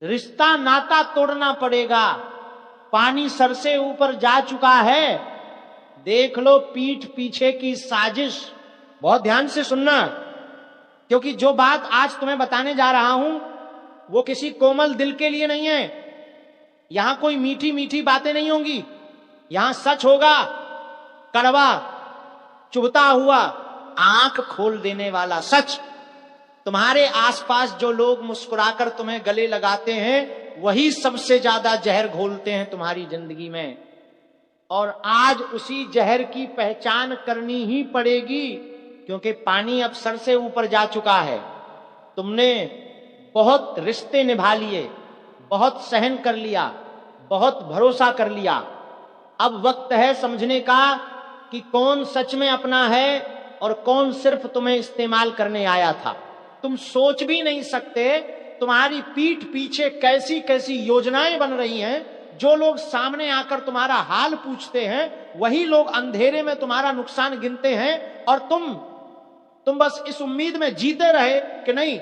रिश्ता नाता तोड़ना पड़ेगा। पानी सर से ऊपर जा चुका है। देख लो पीठ पीछे की साजिश। बहुत ध्यान से सुनना, क्योंकि जो बात आज तुम्हें बताने जा रहा हूं वो किसी कोमल दिल के लिए नहीं है। यहां कोई मीठी मीठी बातें नहीं होंगी, यहां सच होगा, कड़वा, चुभता हुआ, आंख खोल देने वाला सच। तुम्हारे आसपास जो लोग मुस्कुराकर तुम्हें गले लगाते हैं वही सबसे ज्यादा जहर घोलते हैं तुम्हारी जिंदगी में। और आज उसी जहर की पहचान करनी ही पड़ेगी, क्योंकि पानी अब सर से ऊपर जा चुका है। तुमने बहुत रिश्ते निभा लिए, बहुत सहन कर लिया, बहुत भरोसा कर लिया। अब वक्त है समझने का कि कौन सच में अपना है और कौन सिर्फ तुम्हें इस्तेमाल करने आया था। तुम सोच भी नहीं सकते तुम्हारी पीठ पीछे कैसी कैसी योजनाएं बन रही हैं। जो लोग सामने आकर तुम्हारा हाल पूछते हैं वही लोग अंधेरे में तुम्हारा नुकसान गिनते हैं, और तुम बस इस उम्मीद में जीते रहे कि नहीं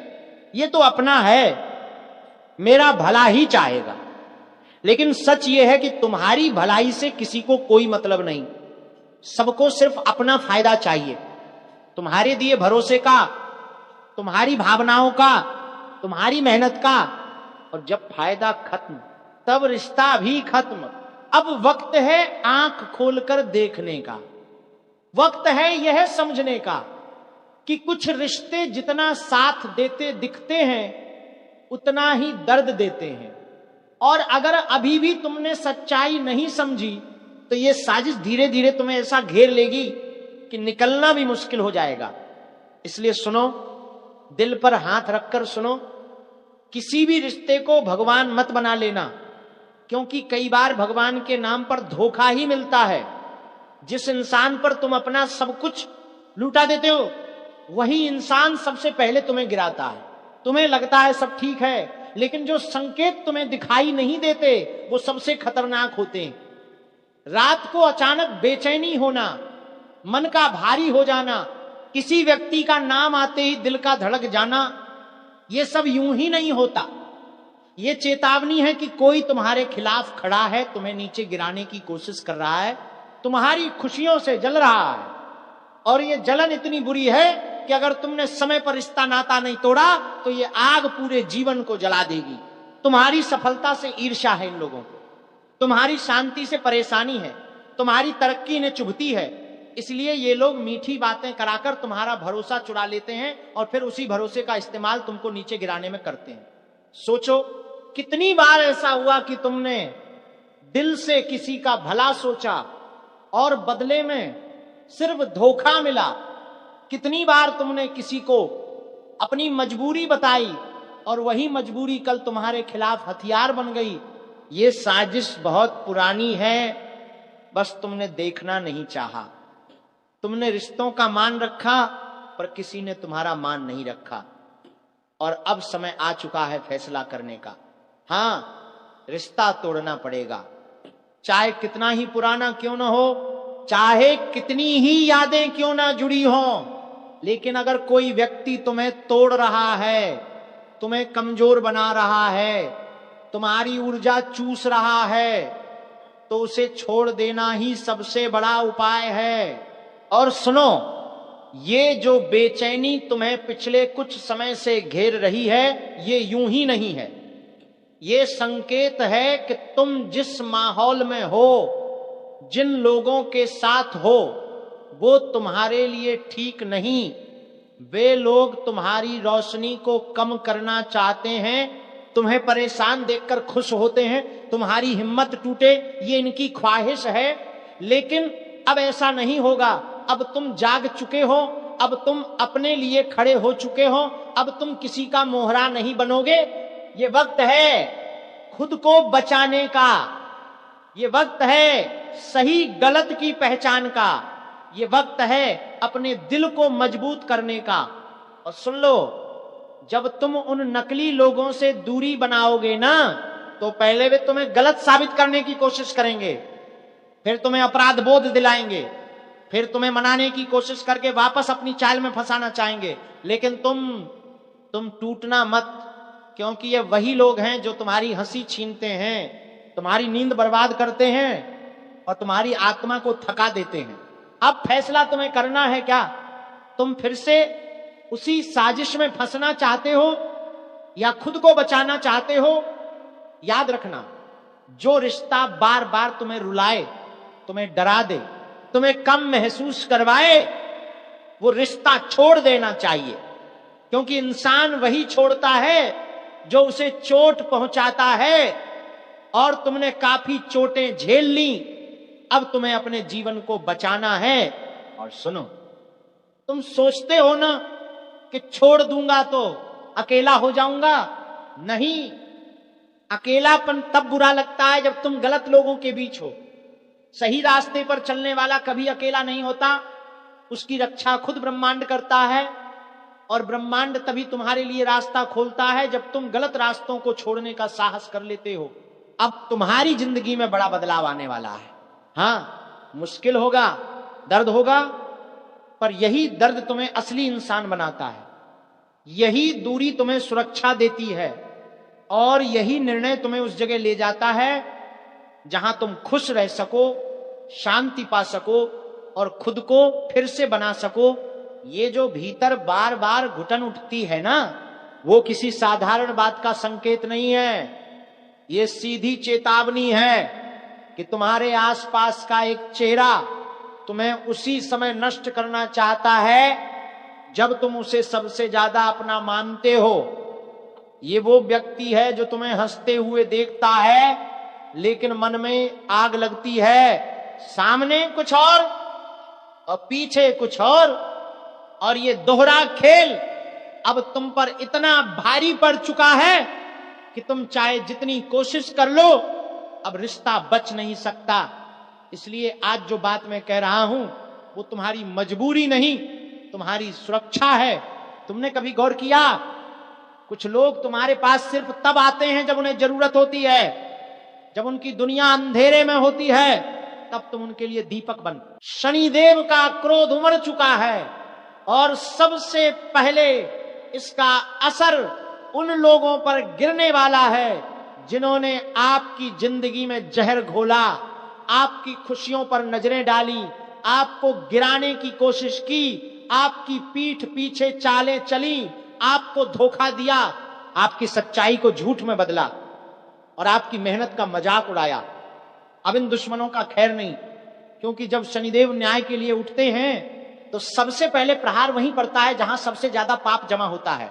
ये तो अपना है, मेरा भला ही चाहेगा। लेकिन सच ये है कि तुम्हारी भलाई से किसी को कोई मतलब नहीं। सबको सिर्फ अपना फायदा चाहिए, तुम्हारे दिए भरोसे का, तुम्हारी भावनाओं का, तुम्हारी मेहनत का। और जब फायदा खत्म तब रिश्ता भी खत्म। अब वक्त है आंख खोलकर देखने का, वक्त है यह समझने का कि कुछ रिश्ते जितना साथ देते दिखते हैं उतना ही दर्द देते हैं। और अगर अभी भी तुमने सच्चाई नहीं समझी तो ये साजिश धीरे धीरे तुम्हें ऐसा घेर लेगी कि निकलना भी मुश्किल हो जाएगा। इसलिए सुनो, दिल पर हाथ रखकर सुनो, किसी भी रिश्ते को भगवान मत बना लेना, क्योंकि कई बार भगवान के नाम पर धोखा ही मिलता है। जिस इंसान पर तुम अपना सब कुछ लूटा देते हो वही इंसान सबसे पहले तुम्हें गिराता है। तुम्हें लगता है सब ठीक है, लेकिन जो संकेत तुम्हें दिखाई नहीं देते वो सबसे खतरनाक होते हैं। रात को अचानक बेचैनी होना, मन का भारी हो जाना, किसी व्यक्ति का नाम आते ही दिल का धड़क जाना, ये सब यूं ही नहीं होता। ये चेतावनी है कि कोई तुम्हारे खिलाफ खड़ा है, तुम्हें नीचे गिराने की कोशिश कर रहा है, तुम्हारी खुशियों से जल रहा है। और ये जलन इतनी बुरी है कि अगर तुमने समय पर रिश्ता नाता नहीं तोड़ा तो ये आग पूरे जीवन को जला देगी। तुम्हारी सफलता से ईर्ष्या है इन लोगों को, तुम्हारी शांति से परेशानी है, तुम्हारी तरक्की इन्हें चुभती है। इसलिए ये लोग मीठी बातें कराकर तुम्हारा भरोसा चुरा लेते हैं और फिर उसी भरोसे का इस्तेमाल तुमको नीचे गिराने में करते हैं। सोचो कितनी बार ऐसा हुआ कि तुमने दिल से किसी का भला सोचा और बदले में सिर्फ धोखा मिला। कितनी बार तुमने किसी को अपनी मजबूरी बताई और वही मजबूरी कल तुम्हारे खिलाफ हथियार बन गई। ये साजिश बहुत पुरानी है, बस तुमने देखना नहीं चाहा। तुमने रिश्तों का मान रखा पर किसी ने तुम्हारा मान नहीं रखा। और अब समय आ चुका है फैसला करने का। हाँ, रिश्ता तोड़ना पड़ेगा, चाहे कितना ही पुराना क्यों ना हो, चाहे कितनी ही यादें क्यों ना जुड़ी हो। लेकिन अगर कोई व्यक्ति तुम्हें तोड़ रहा है, तुम्हें कमजोर बना रहा है, तुम्हारी ऊर्जा चूस रहा है, तो उसे छोड़ देना ही सबसे बड़ा उपाय है। और सुनो, ये जो बेचैनी तुम्हें पिछले कुछ समय से घेर रही है ये यूं ही नहीं है। ये संकेत है कि तुम जिस माहौल में हो, जिन लोगों के साथ हो, वो तुम्हारे लिए ठीक नहीं। वे लोग तुम्हारी रोशनी को कम करना चाहते हैं, तुम्हें परेशान देखकर खुश होते हैं, तुम्हारी हिम्मत टूटे ये इनकी ख्वाहिश है। लेकिन अब ऐसा नहीं होगा। अब तुम जाग चुके हो, अब तुम अपने लिए खड़े हो चुके हो, अब तुम किसी का मोहरा नहीं बनोगे। ये वक्त है खुद को बचाने का, ये वक्त है सही गलत की पहचान का, ये वक्त है अपने दिल को मजबूत करने का। और सुन लो, जब तुम उन नकली लोगों से दूरी बनाओगे ना, तो पहले वे तुम्हें गलत साबित करने की कोशिश करेंगे, फिर तुम्हें अपराध बोध दिलाएंगे, फिर तुम्हें मनाने की कोशिश करके वापस अपनी चाल में फंसाना चाहेंगे। लेकिन तुम टूटना मत, क्योंकि ये वही लोग हैं जो तुम्हारी हंसी छीनते हैं, तुम्हारी नींद बर्बाद करते हैं और तुम्हारी आत्मा को थका देते हैं। अब फैसला तुम्हें करना है क्या? तुम फिर से उसी साजिश में फंसना चाहते हो या खुद को बचाना चाहते हो? याद रखना, जो रिश्ता बार बार तुम्हें रुलाए, तुम्हें डरा दे, तुम्हें कम महसूस करवाए, वो रिश्ता छोड़ देना चाहिए। क्योंकि इंसान वही छोड़ता है जो उसे चोट पहुंचाता है, और तुमने काफी चोटें झेल ली। अब तुम्हें अपने जीवन को बचाना है। और सुनो, तुम सोचते हो ना कि छोड़ दूंगा तो अकेला हो जाऊंगा। नहीं, अकेलापन तब बुरा लगता है जब तुम गलत लोगों के बीच हो। सही रास्ते पर चलने वाला कभी अकेला नहीं होता। उसकी रक्षा खुद ब्रह्मांड करता है, और ब्रह्मांड तभी तुम्हारे लिए रास्ता खोलता है जब तुम गलत रास्तों को छोड़ने का साहस कर लेते हो। अब तुम्हारी जिंदगी में बड़ा बदलाव आने वाला है। हाँ, मुश्किल होगा, दर्द होगा, पर यही दर्द तुम्हें असली इंसान बनाता है। यही दूरी तुम्हें सुरक्षा देती है, और यही निर्णय तुम्हें उस जगह ले जाता है जहां तुम खुश रह सको, शांति पा सको और खुद को फिर से बना सको। ये जो भीतर बार बार घुटन उठती है ना, वो किसी साधारण बात का संकेत नहीं है। ये सीधी चेतावनी है कि तुम्हारे आसपास का एक चेहरा तुम्हें उसी समय नष्ट करना चाहता है जब तुम उसे सबसे ज्यादा अपना मानते हो। ये वो व्यक्ति है जो तुम्हें हंसते हुए देखता है, लेकिन मन में आग लगती है। सामने कुछ और पीछे कुछ और ये दोहरा खेल अब तुम पर इतना भारी पड़ चुका है कि तुम चाहे जितनी कोशिश कर लो, अब रिश्ता बच नहीं सकता। इसलिए आज जो बात मैं कह रहा हूं वो तुम्हारी मजबूरी नहीं, तुम्हारी सुरक्षा है। तुमने कभी गौर किया, कुछ लोग तुम्हारे पास सिर्फ तब आते हैं जब उन्हें जरूरत होती है, जब उनकी दुनिया अंधेरे में होती है, तब तुम उनके लिए दीपक बन। शनिदेव का क्रोध उमड़ चुका है, और सबसे पहले इसका असर उन लोगों पर गिरने वाला है जिन्होंने आपकी जिंदगी में जहर घोला, आपकी खुशियों पर नजरें डाली, आपको गिराने की कोशिश की, आपकी पीठ पीछे चालें चली, आपको धोखा दिया, आपकी सच्चाई को झूठ में बदला और आपकी मेहनत का मजाक उड़ाया। अब इन दुश्मनों का खैर नहीं, क्योंकि जब शनिदेव न्याय के लिए उठते हैं तो सबसे पहले प्रहार वहीं पड़ता है जहां सबसे ज्यादा पाप जमा होता है।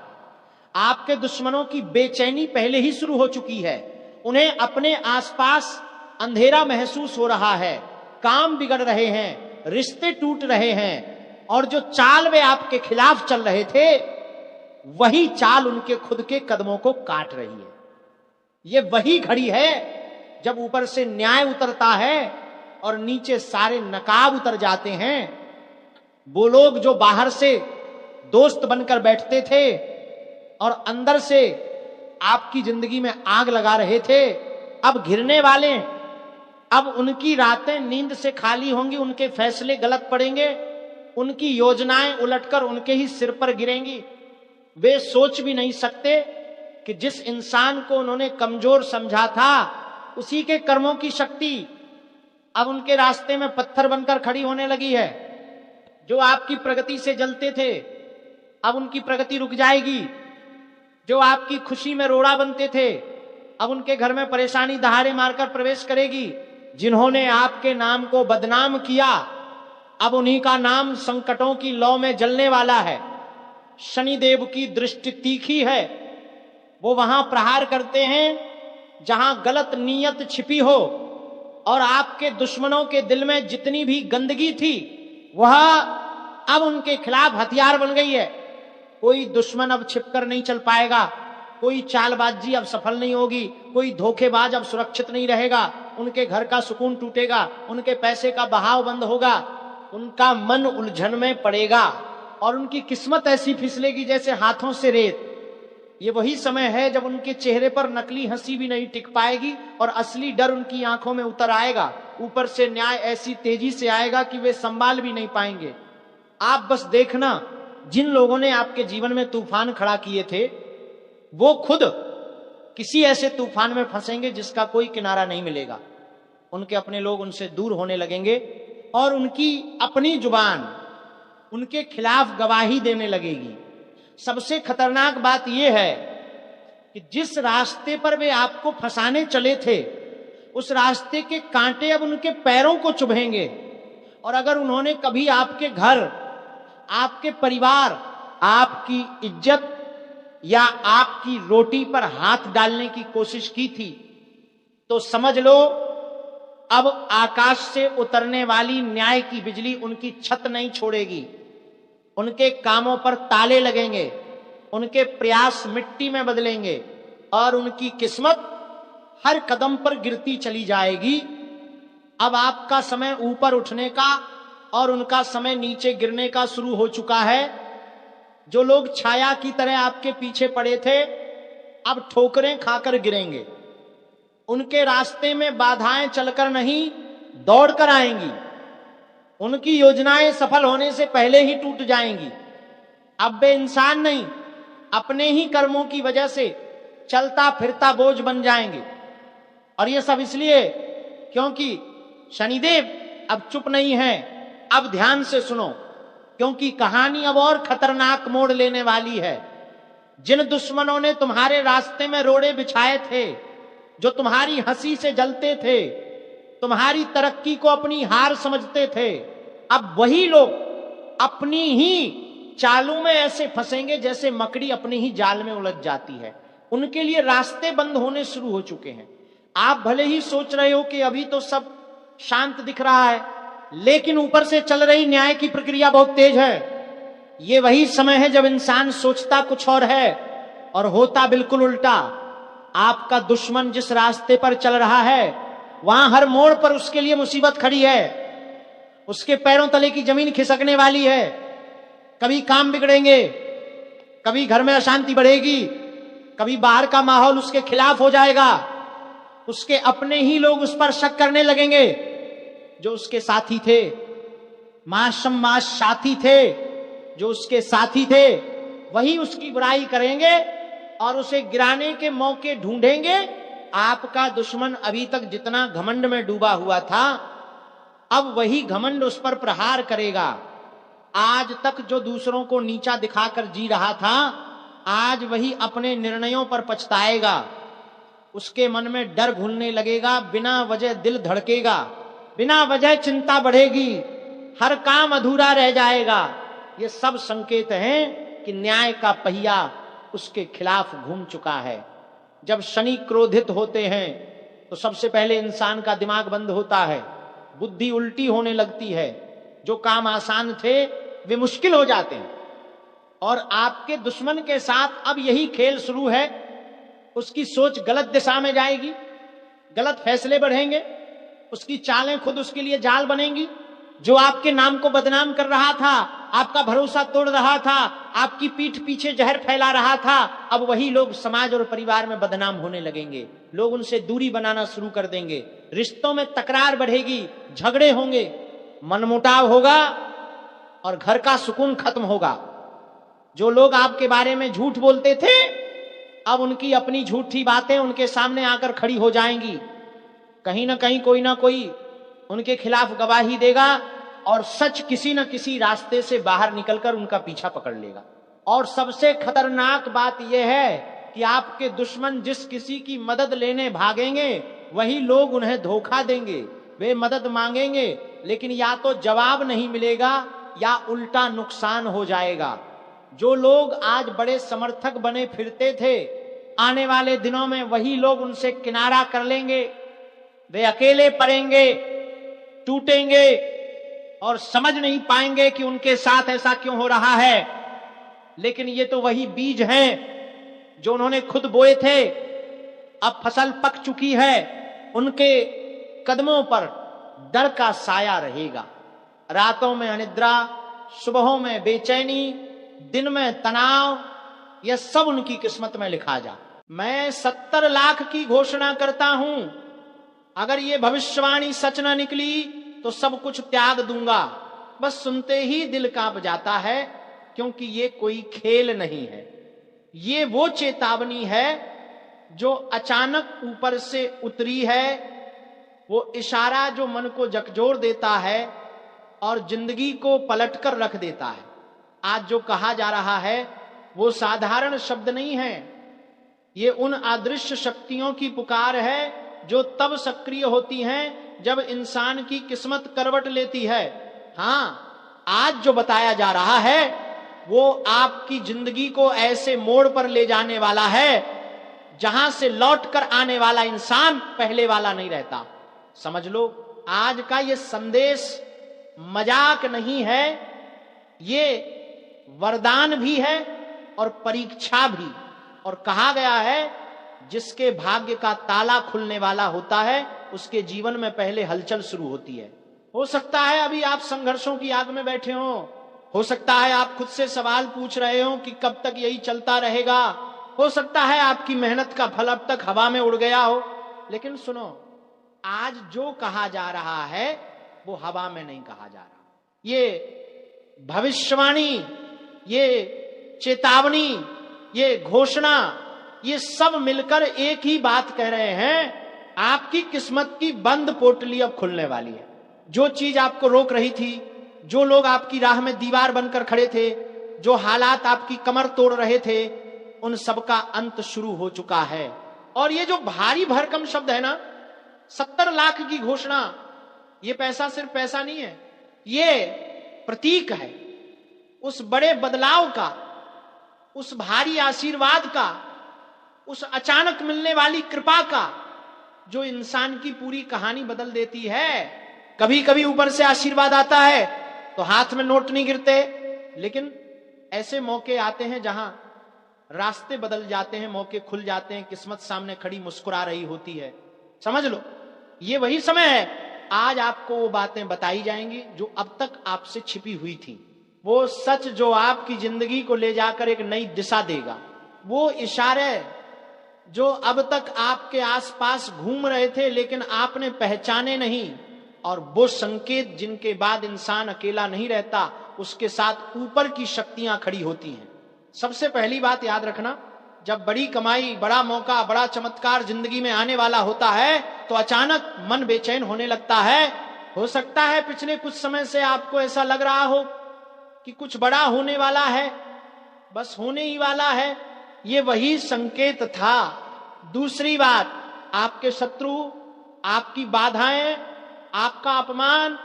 आपके दुश्मनों की बेचैनी पहले ही शुरू हो चुकी है। उन्हें अपने आसपास अंधेरा महसूस हो रहा है, काम बिगड़ रहे हैं, रिश्ते टूट रहे हैं, और जो चाल वे आपके खिलाफ चल रहे थे वही चाल उनके खुद के कदमों को काट रही है। ये वही घड़ी है जब ऊपर से न्याय उतरता है और नीचे सारे नकाब उतर जाते हैं। वो लोग जो बाहर से दोस्त बनकर बैठते थे और अंदर से आपकी जिंदगी में आग लगा रहे थे, अब घिरने वाले। अब उनकी रातें नींद से खाली होंगी, उनके फैसले गलत पड़ेंगे, उनकी योजनाएं उलटकर उनके ही सिर पर गिरेंगी। वे सोच भी नहीं सकते कि जिस इंसान को उन्होंने कमजोर समझा था, उसी के कर्मों की शक्ति अब उनके रास्ते में पत्थर बनकर खड़ी होने लगी है। जो आपकी प्रगति से जलते थे, अब उनकी प्रगति रुक जाएगी। जो आपकी खुशी में रोड़ा बनते थे, अब उनके घर में परेशानी दहाड़े मारकर प्रवेश करेगी। जिन्होंने आपके नाम को बदनाम किया, अब उन्हीं का नाम संकटों की लौ में जलने वाला है। शनिदेव की दृष्टि तीखी है, वो वहां प्रहार करते हैं जहां गलत नीयत छिपी हो, और आपके दुश्मनों के दिल में जितनी भी गंदगी थी वह अब उनके खिलाफ हथियार बन गई है। कोई दुश्मन अब छिपकर नहीं चल पाएगा, कोई चालबाजी अब सफल नहीं होगी, कोई धोखेबाज अब सुरक्षित नहीं रहेगा। उनके घर का सुकून टूटेगा, उनके पैसे का बहाव बंद होगा, उनका मन उलझन में पड़ेगा और उनकी किस्मत ऐसी फिसलेगी जैसे हाथों से रेत। ये वही समय है जब उनके चेहरे पर नकली हंसी भी नहीं टिक पाएगी और असली डर उनकी आंखों में उतर आएगा। ऊपर से न्याय ऐसी तेजी से आएगा कि वे संभाल भी नहीं पाएंगे। आप बस देखना, जिन लोगों ने आपके जीवन में तूफान खड़ा किए थे वो खुद किसी ऐसे तूफान में फंसेंगे जिसका कोई किनारा नहीं मिलेगा। उनके अपने लोग उनसे दूर होने लगेंगे और उनकी अपनी जुबान उनके खिलाफ गवाही देने लगेगी। सबसे खतरनाक बात यह है कि जिस रास्ते पर वे आपको फंसाने चले थे, उस रास्ते के कांटे अब उनके पैरों को चुभेंगे। और अगर उन्होंने कभी आपके घर, आपके परिवार, आपकी इज्जत या आपकी रोटी पर हाथ डालने की कोशिश की थी, तो समझ लो अब आकाश से उतरने वाली न्याय की बिजली उनकी छत नहीं छोड़ेगी। उनके कामों पर ताले लगेंगे, उनके प्रयास मिट्टी में बदलेंगे और उनकी किस्मत हर कदम पर गिरती चली जाएगी। अब आपका समय ऊपर उठने का और उनका समय नीचे गिरने का शुरू हो चुका है। जो लोग छाया की तरह आपके पीछे पड़े थे, अब ठोकरें खाकर गिरेंगे। उनके रास्ते में बाधाएं चलकर नहीं, दौड़कर आएंगी। उनकी योजनाएं सफल होने से पहले ही टूट जाएंगी। अब वे इंसान नहीं, अपने ही कर्मों की वजह से चलता फिरता बोझ बन जाएंगे। और ये सब इसलिए क्योंकि शनिदेव अब चुप नहीं है। अब ध्यान से सुनो, क्योंकि कहानी अब और खतरनाक मोड़ लेने वाली है। जिन दुश्मनों ने तुम्हारे रास्ते में रोड़े बिछाए थे, जो तुम्हारी हंसी से जलते थे, तुम्हारी तरक्की को अपनी हार समझते थे, अब वही लोग अपनी ही चालों में ऐसे फंसेंगे जैसे मकड़ी अपनी ही जाल में उलझ जाती है। उनके लिए रास्ते बंद होने शुरू हो चुके हैं। आप भले ही सोच रहे हो कि अभी तो सब शांत दिख रहा है, लेकिन ऊपर से चल रही न्याय की प्रक्रिया बहुत तेज है। ये वही समय है जब इंसान सोचता कुछ और है और होता बिल्कुल उल्टा। आपका दुश्मन जिस रास्ते पर चल रहा है, वहां हर मोड़ पर उसके लिए मुसीबत खड़ी है। उसके पैरों तले की जमीन खिसकने वाली है। कभी काम बिगड़ेंगे, कभी घर में अशांति बढ़ेगी, कभी बाहर का माहौल उसके खिलाफ हो जाएगा। उसके अपने ही लोग उस पर शक करने लगेंगे। जो उसके साथी थे, माशम माश साथी थे, जो उसके साथी थे, वही उसकी बुराई करेंगे और उसे गिराने के मौके ढूंढेंगे। आपका दुश्मन अभी तक जितना घमंड में डूबा हुआ था, अब वही घमंड उस पर प्रहार करेगा। आज तक जो दूसरों को नीचा दिखाकर जी रहा था, आज वही अपने निर्णयों पर पछताएगा। उसके मन में डर घुलने लगेगा, बिना वजह दिल धड़केगा, बिना वजह चिंता बढ़ेगी, हर काम अधूरा रह जाएगा। ये सब संकेत हैं कि न्याय का पहिया उसके खिलाफ घूम चुका है। जब शनि क्रोधित होते हैं तो सबसे पहले इंसान का दिमाग बंद होता है, बुद्धि उल्टी होने लगती है। जो काम आसान थे वे मुश्किल हो जाते हैं। और आपके दुश्मन के साथ अब यही खेल शुरू है। उसकी सोच गलत दिशा में जाएगी, गलत फैसले बढ़ेंगे, उसकी चालें खुद उसके लिए जाल बनेंगी। जो आपके नाम को बदनाम कर रहा था, आपका भरोसा तोड़ रहा था, आपकी पीठ पीछे जहर फैला रहा था, अब वही लोग समाज और परिवार में बदनाम होने लगेंगे। लोग उनसे दूरी बनाना शुरू कर देंगे, रिश्तों में तकरार बढ़ेगी, झगड़े होंगे, मनमुटाव होगा और घर का सुकून खत्म होगा। जो लोग आपके बारे में झूठ बोलते थे, अब उनकी अपनी झूठी बातें उनके सामने आकर खड़ी हो जाएंगी। कहीं ना कहीं कोई ना कोई उनके खिलाफ गवाही देगा और सच किसी न किसी रास्ते से बाहर निकलकर उनका पीछा पकड़ लेगा। और सबसे खतरनाक बात यह है कि आपके दुश्मन जिस किसी की मदद लेने भागेंगे, वही लोग उन्हें धोखा देंगे। वे मदद मांगेंगे, लेकिन या तो जवाब नहीं मिलेगा या उल्टा नुकसान हो जाएगा। जो लोग आज बड़े समर्थक बने फिरते थे, आने वाले दिनों में वही लोग उनसे किनारा कर लेंगे। वे अकेले पड़ेंगे, टूटेंगे और समझ नहीं पाएंगे कि उनके साथ ऐसा क्यों हो रहा है। लेकिन ये तो वही बीज हैं जो उन्होंने खुद बोए थे। अब फसल पक चुकी है, उनके कदमों पर डर का साया रहेगा। रातों में अनिद्रा, सुबहों में बेचैनी, दिन में तनाव, यह सब उनकी किस्मत में लिखा जा। मैं 70 लाख की घोषणा करता हूं, अगर ये भविष्यवाणी सच न निकली तो सब कुछ त्याग दूंगा। बस सुनते ही दिल कांप जाता है, क्योंकि ये कोई खेल नहीं है। ये वो चेतावनी है जो अचानक ऊपर से उतरी है, वो इशारा जो मन को झकझोर देता है और जिंदगी को पलटकर रख देता है। आज जो कहा जा रहा है वो साधारण शब्द नहीं है, ये उन अदृश्य शक्तियों की पुकार है जो तब सक्रिय होती हैं जब इंसान की किस्मत करवट लेती है। हां, आज जो बताया जा रहा है वो आपकी जिंदगी को ऐसे मोड़ पर ले जाने वाला है जहां से लौट कर आने वाला इंसान पहले वाला नहीं रहता। समझ लो, आज का ये संदेश मजाक नहीं है, ये वरदान भी है और परीक्षा भी। और कहा गया है जिसके भाग्य का ताला खुलने वाला होता है उसके जीवन में पहले हलचल शुरू होती है। हो सकता है अभी आप संघर्षों की आग में बैठे हो सकता है आप खुद से सवाल पूछ रहे हो कि कब तक यही चलता रहेगा, हो सकता है आपकी मेहनत का फल अब तक हवा में उड़ गया हो। लेकिन सुनो, आज जो कहा जा रहा है वो हवा में नहीं कहा जा रहा। ये भविष्यवाणी, ये चेतावनी, ये घोषणा, ये सब मिलकर एक ही बात कह रहे हैं, आपकी किस्मत की बंद पोटली अब खुलने वाली है। जो चीज आपको रोक रही थी, जो लोग आपकी राह में दीवार बनकर खड़े थे, जो हालात आपकी कमर तोड़ रहे थे, उन सब का अंत शुरू हो चुका है। और ये जो भारी भरकम शब्द है ना, 70 लाख की घोषणा, ये पैसा सिर्फ पैसा नहीं है, ये प्रतीक है उस बड़े बदलाव का, उस भारी आशीर्वाद का, उस अचानक मिलने वाली कृपा का, जो इंसान की पूरी कहानी बदल देती है। कभी कभी ऊपर से आशीर्वाद आता है तो हाथ में नोट नहीं गिरते, लेकिन ऐसे मौके आते हैं जहां रास्ते बदल जाते हैं, मौके खुल जाते हैं, किस्मत सामने खड़ी मुस्कुरा रही होती है। समझ लो, ये वही समय है। आज आपको वो बातें बताई जाएंगी जो अब तक आपसे छिपी हुई थी, वो सच जो आपकी जिंदगी को ले जाकर एक नई दिशा देगा, वो इशारे जो अब तक आपके आसपास घूम रहे थे लेकिन आपने पहचाने नहीं, और वो संकेत जिनके बाद इंसान अकेला नहीं रहता, उसके साथ ऊपर की शक्तियां खड़ी होती हैं। सबसे पहली बात याद रखना, जब बड़ी कमाई, बड़ा मौका, बड़ा चमत्कार जिंदगी में आने वाला होता है तो अचानक मन बेचैन होने लगता है। हो सकता है पिछले कुछ समय से आपको ऐसा लग रहा हो कि कुछ बड़ा होने वाला है, बस होने ही वाला है, ये वही संकेत था। दूसरी बात, आपके शत्रु, आपकी बाधाएं, आपका अपमान,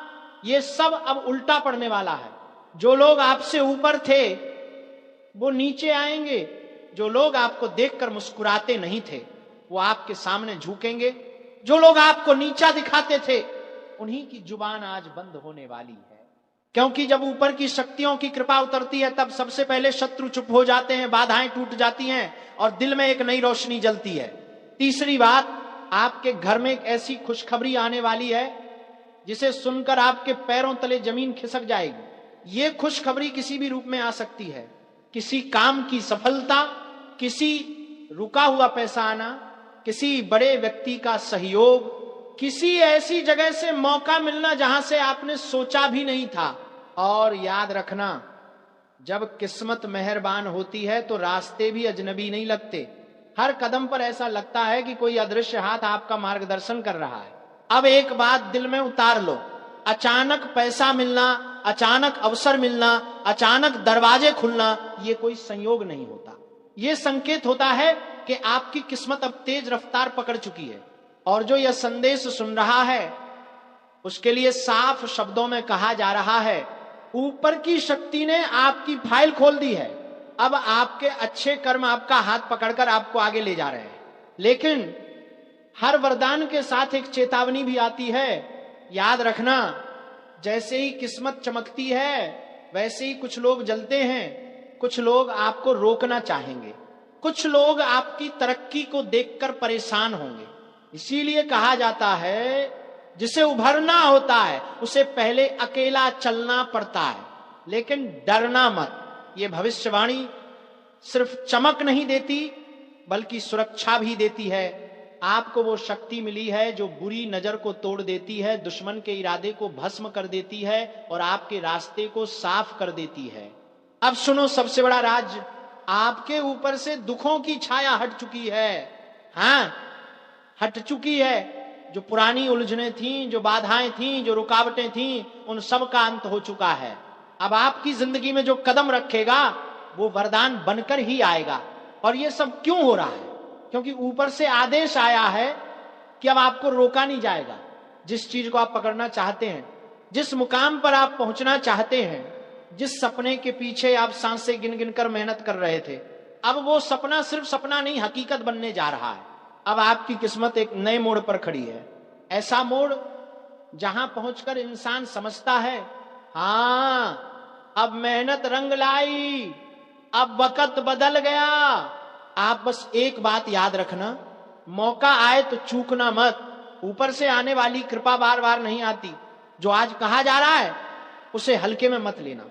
ये सब अब उल्टा पड़ने वाला है। जो लोग आपसे ऊपर थे वो नीचे आएंगे, जो लोग आपको देखकर मुस्कुराते नहीं थे वो आपके सामने झुकेंगे, जो लोग आपको नीचा दिखाते थे उन्हीं की जुबान आज बंद होने वाली है। क्योंकि जब ऊपर की शक्तियों की कृपा उतरती है तब सबसे पहले शत्रु चुप हो जाते हैं, बाधाएं टूट जाती हैं और दिल में एक नई रोशनी जलती है। तीसरी बात, आपके घर में एक ऐसी खुशखबरी आने वाली है जिसे सुनकर आपके पैरों तले जमीन खिसक जाएगी। ये खुशखबरी किसी भी रूप में आ सकती है, किसी काम की सफलता, किसी रुका हुआ पैसा आना, किसी बड़े व्यक्ति का सहयोग, किसी ऐसी जगह से मौका मिलना जहां से आपने सोचा भी नहीं था। और याद रखना, जब किस्मत मेहरबान होती है तो रास्ते भी अजनबी नहीं लगते। हर कदम पर ऐसा लगता है कि कोई अदृश्य हाथ आपका मार्गदर्शन कर रहा है। अब एक बात दिल में उतार लो, अचानक पैसा मिलना, अचानक अवसर मिलना, अचानक दरवाजे खुलना, ये कोई संयोग नहीं होता। ये संकेत होता है कि आपकी किस्मत अब तेज रफ्तार पकड़ चुकी है। और जो यह संदेश सुन रहा है उसके लिए साफ शब्दों में कहा जा रहा है, ऊपर की शक्ति ने आपकी फाइल खोल दी है। अब आपके अच्छे कर्म आपका हाथ पकड़कर आपको आगे ले जा रहे हैं। लेकिन हर वरदान के साथ एक चेतावनी भी आती है। याद रखना, जैसे ही किस्मत चमकती है वैसे ही कुछ लोग जलते हैं, कुछ लोग आपको रोकना चाहेंगे, कुछ लोग आपकी तरक्की को देखकर परेशान होंगे। इसीलिए कहा जाता है जिसे उभरना होता है उसे पहले अकेला चलना पड़ता है, लेकिन डरना मत। ये भविष्यवाणी सिर्फ चमक नहीं देती बल्कि सुरक्षा भी देती है। आपको वो शक्ति मिली है जो बुरी नजर को तोड़ देती है, दुश्मन के इरादे को भस्म कर देती है और आपके रास्ते को साफ कर देती है। अब सुनो सबसे बड़ा राज, आपके ऊपर से दुखों की छाया हट चुकी है। हाँ, हट चुकी है। जो पुरानी उलझने थीं, जो बाधाएं थीं, जो रुकावटें थीं, उन सब का अंत हो चुका है। अब आपकी जिंदगी में जो कदम रखेगा वो वरदान बनकर ही आएगा। और ये सब क्यों हो रहा है? क्योंकि ऊपर से आदेश आया है कि अब आपको रोका नहीं जाएगा। जिस चीज को आप पकड़ना चाहते हैं, जिस मुकाम पर आप पहुंचना चाहते हैं, जिस सपने के पीछे आप सांसें गिन गिन कर मेहनत कर रहे थे, अब वो सपना सिर्फ सपना नहीं, हकीकत बनने जा रहा है। अब आपकी किस्मत एक नए मोड़ पर खड़ी है। ऐसा मोड़ जहां पहुंचकर इंसान समझता है, हां, अब मेहनत रंग लाई, अब वक्त बदल गया। आप बस एक बात याद रखना, मौका आए तो चूकना मत। ऊपर से आने वाली कृपा बार बार नहीं आती। जो आज कहा जा रहा है उसे हल्के में मत लेना।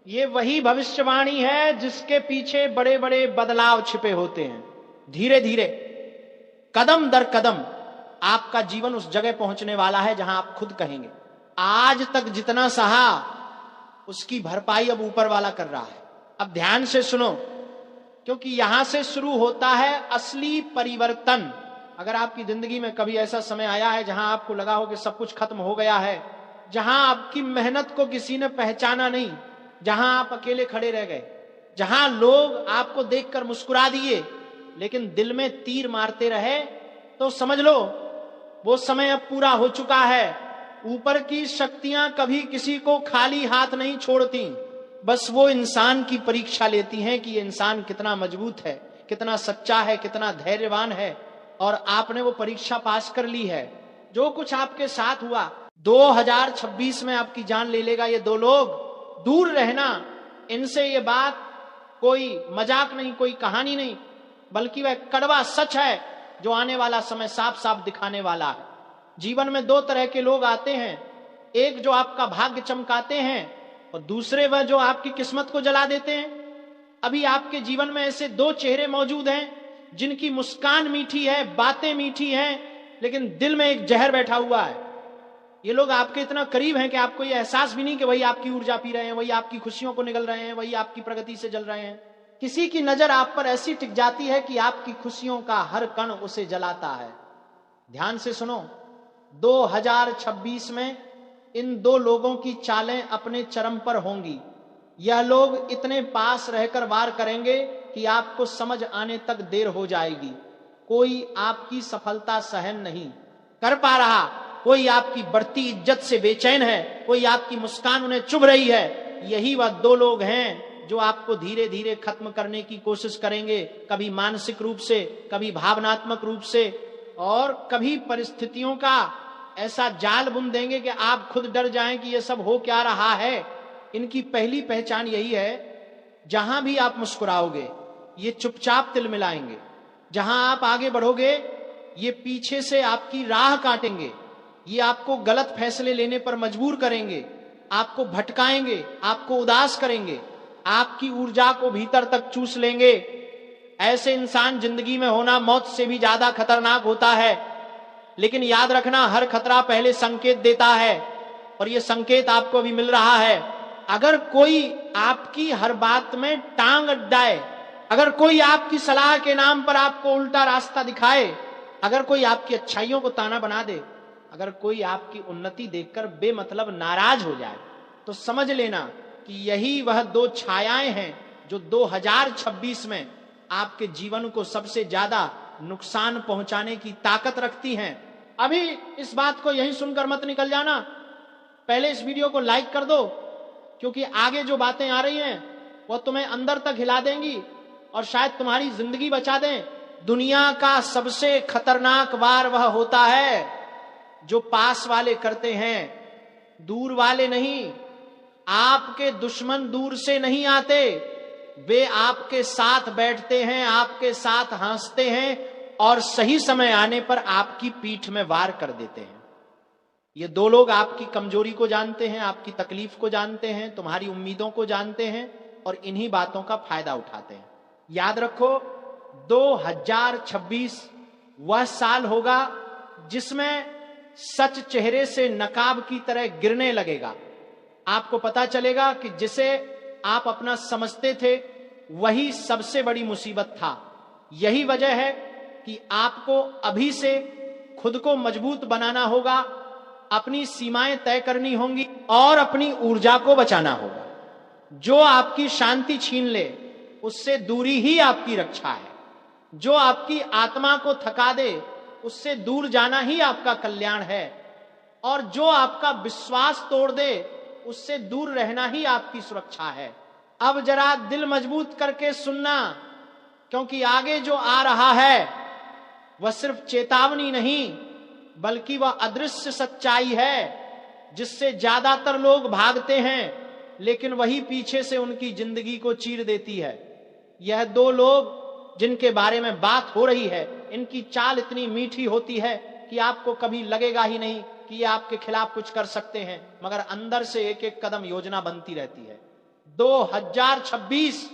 ये वही भविष्यवाणी है जिसके पीछे बड़े बड़े बदलाव छिपे होते हैं। धीरे धीरे, कदम दर कदम आपका जीवन उस जगह पहुंचने वाला है जहां आप खुद कहेंगे, आज तक जितना सहा उसकी भरपाई अब ऊपर वाला कर रहा है। अब ध्यान से सुनो, क्योंकि यहां से शुरू होता है असली परिवर्तन। अगर आपकी जिंदगी में कभी ऐसा समय आया है जहां आपको लगा हो कि सब कुछ खत्म हो गया है, जहां आपकी मेहनत को किसी ने पहचाना नहीं, जहां आप अकेले खड़े रह गए, जहां लोग आपको देखकर मुस्कुरा दिए लेकिन दिल में तीर मारते रहे, तो समझ लो वो समय अब पूरा हो चुका है। ऊपर की शक्तियां कभी किसी को खाली हाथ नहीं छोड़ती, बस वो इंसान की परीक्षा लेती हैं कि ये इंसान कितना मजबूत है, कितना सच्चा है, कितना धैर्यवान है। और आपने वो परीक्षा पास कर ली है। जो कुछ आपके साथ हुआ 2026 में आपकी जान ले लेगा ये दो लोग। दूर रहना इनसे, ये बात कोई मजाक नहीं, कोई कहानी नहीं, बल्कि वह कड़वा सच है जो आने वाला समय साफ साफ दिखाने वाला है। जीवन में दो तरह के लोग आते हैं, एक जो आपका भाग्य चमकाते हैं और दूसरे वह जो आपकी किस्मत को जला देते हैं। अभी आपके जीवन में ऐसे दो चेहरे मौजूद हैं जिनकी मुस्कान मीठी है, बातें मीठी हैं, लेकिन दिल में एक जहर बैठा हुआ है। ये लोग आपके इतना करीब हैं कि आपको ये एहसास भी नहीं कि वही आपकी ऊर्जा पी रहे हैं, वही आपकी खुशियों को निगल रहे हैं, वही आपकी प्रगति से जल रहे हैं। किसी की नजर आप पर ऐसी टिक जाती है कि आपकी खुशियों का हर कण उसे जलाता है। ध्यान से सुनो, 2026 में इन दो लोगों की चालें अपने चरम पर होंगी। यह लोग इतने पास रहकर वार करेंगे कि आपको समझ आने तक देर हो जाएगी। कोई आपकी सफलता सहन नहीं कर पा रहा, कोई आपकी बढ़ती इज्जत से बेचैन है, कोई आपकी मुस्कान उन्हें चुभ रही है। यही वह दो लोग हैं जो आपको धीरे धीरे खत्म करने की कोशिश करेंगे, कभी मानसिक रूप से, कभी भावनात्मक रूप से, और कभी परिस्थितियों का ऐसा जाल बुन देंगे कि आप खुद डर जाएं कि ये सब हो क्या रहा है। इनकी पहली पहचान यही है, जहां भी आप मुस्कुराओगे ये चुपचाप तिल मिलाएंगे, जहां आप आगे बढ़ोगे ये पीछे से आपकी राह काटेंगे, ये आपको गलत फैसले लेने पर मजबूर करेंगे, आपको भटकाएंगे, आपको उदास करेंगे, आपकी ऊर्जा को भीतर तक चूस लेंगे। ऐसे इंसान जिंदगी में होना मौत से भी ज्यादा खतरनाक होता है। लेकिन याद रखना, हर खतरा पहले संकेत देता है, और ये संकेत आपको अभी मिल रहा है। अगर कोई आपकी हर बात में टांग अड्डाए, अगर कोई आपकी सलाह के नाम पर आपको उल्टा रास्ता दिखाए, अगर कोई आपकी अच्छाइयों को ताना बना दे, अगर कोई आपकी उन्नति देखकर बेमतलब नाराज हो जाए, तो समझ लेना कि यही वह दो छायाएं हैं जो 2026 में आपके जीवन को सबसे ज्यादा नुकसान पहुंचाने की ताकत रखती हैं। अभी इस बात को यहीं सुनकर मत निकल जाना, पहले इस वीडियो को लाइक कर दो, क्योंकि आगे जो बातें आ रही हैं वो तुम्हें अंदर तक हिला देंगी और शायद तुम्हारी जिंदगी बचा दें। दुनिया का सबसे खतरनाक वार वह होता है जो पास वाले करते हैं, दूर वाले नहीं। आपके दुश्मन दूर से नहीं आते, वे आपके साथ बैठते हैं, आपके साथ हंसते हैं और सही समय आने पर आपकी पीठ में वार कर देते हैं। ये दो लोग आपकी कमजोरी को जानते हैं, आपकी तकलीफ को जानते हैं, तुम्हारी उम्मीदों को जानते हैं और इन्हीं बातों का फायदा उठाते हैं। याद रखो, 2026 वह साल होगा जिसमें सच चेहरे से नकाब की तरह गिरने लगेगा। आपको पता चलेगा कि जिसे आप अपना समझते थे वही सबसे बड़ी मुसीबत था। यही वजह है कि आपको अभी से खुद को मजबूत बनाना होगा, अपनी सीमाएं तय करनी होंगी और अपनी ऊर्जा को बचाना होगा। जो आपकी शांति छीन ले उससे दूरी ही आपकी रक्षा है। जो आपकी आत्मा को थका दे उससे दूर जाना ही आपका कल्याण है। और जो आपका विश्वास तोड़ दे उससे दूर रहना ही आपकी सुरक्षा है। अब जरा दिल मजबूत करके सुनना, क्योंकि आगे जो आ रहा है वह सिर्फ चेतावनी नहीं बल्कि वह अदृश्य सच्चाई है जिससे ज्यादातर लोग भागते हैं, लेकिन वही पीछे से उनकी जिंदगी को चीर देती है। यह दो लोग जिनके बारे में बात हो रही है, इनकी चाल इतनी मीठी होती है कि आपको कभी लगेगा ही नहीं कि ये आपके खिलाफ कुछ कर सकते हैं, मगर अंदर से एक एक कदम योजना बनती रहती है। 2026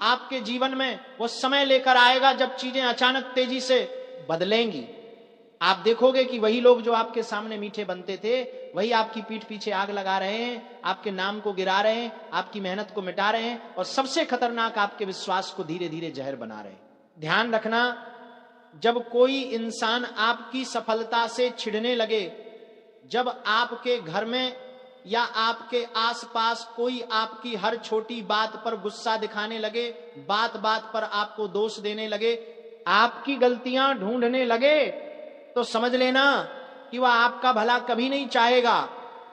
आपके जीवन में वो समय लेकर आएगा जब चीजें अचानक तेजी से बदलेंगी। आप देखोगे कि वही लोग जो आपके सामने मीठे बनते थे वही आपकी पीठ पीछे आग लगा रहे हैं, आपके नाम को गिरा रहे हैं, आपकी मेहनत को मिटा रहे हैं और सबसे खतरनाक आपके विश्वास को धीरे धीरे जहर बना रहे हैं। ध्यान रखना, जब कोई इंसान आपकी सफलता से छिड़ने लगे, जब आपके घर में या आपके आसपास कोई आपकी हर छोटी बात पर गुस्सा दिखाने लगे, बात बात पर आपको दोष देने लगे, आपकी गलतियां ढूंढने लगे, तो समझ लेना कि वह आपका भला कभी नहीं चाहेगा।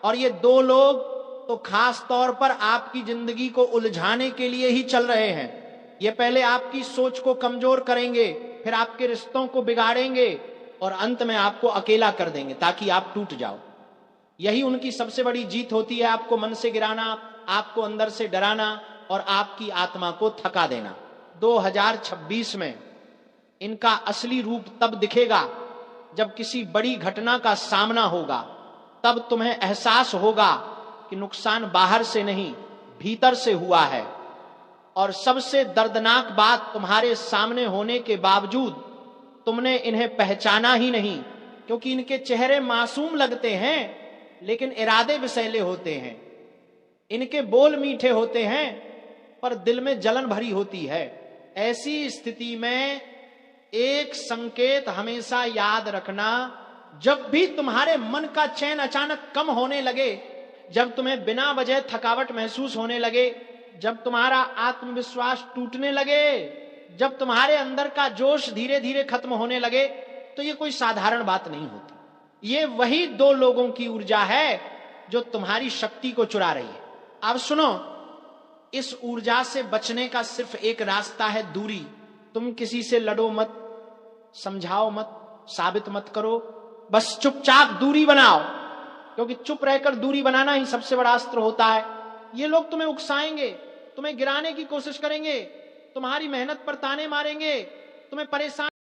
और ये दो लोग तो खास तौर पर आपकी जिंदगी को उलझाने के लिए ही चल रहे हैं। ये पहले आपकी सोच को कमजोर करेंगे, फिर आपके रिश्तों को बिगाड़ेंगे और अंत में आपको अकेला कर देंगे ताकि आप टूट जाओ। यही उनकी सबसे बड़ी जीत होती है, आपको मन से गिराना, आपको अंदर से डराना और आपकी आत्मा को थका देना। 2026 में इनका असली रूप तब दिखेगा जब किसी बड़ी घटना का सामना होगा। तब तुम्हें एहसास होगा कि नुकसान बाहर से नहीं भीतर से हुआ है। और सबसे दर्दनाक बात, तुम्हारे सामने होने के बावजूद तुमने इन्हें पहचाना ही नहीं, क्योंकि इनके चेहरे मासूम लगते हैं लेकिन इरादे विषैले होते हैं। इनके बोल मीठे होते हैं पर दिल में जलन भरी होती है। ऐसी स्थिति में एक संकेत हमेशा याद रखना, जब भी तुम्हारे मन का चैन अचानक कम होने लगे, जब तुम्हें बिना वजह थकावट महसूस होने लगे, जब तुम्हारा आत्मविश्वास टूटने लगे, जब तुम्हारे अंदर का जोश धीरे धीरे खत्म होने लगे, तो ये कोई साधारण बात नहीं होती। ये वही दो लोगों की ऊर्जा है जो तुम्हारी शक्ति को चुरा रही है। अब सुनो, इस ऊर्जा से बचने का सिर्फ एक रास्ता है, दूरी। तुम किसी से लड़ो मत, समझाओ मत, साबित मत करो, बस चुपचाप दूरी बनाओ, क्योंकि चुप रहकर दूरी बनाना ही सबसे बड़ा अस्त्र होता है। ये लोग तुम्हें उकसाएंगे, तुम्हें गिराने की कोशिश करेंगे, तुम्हारी मेहनत पर ताने मारेंगे, तुम्हें परेशान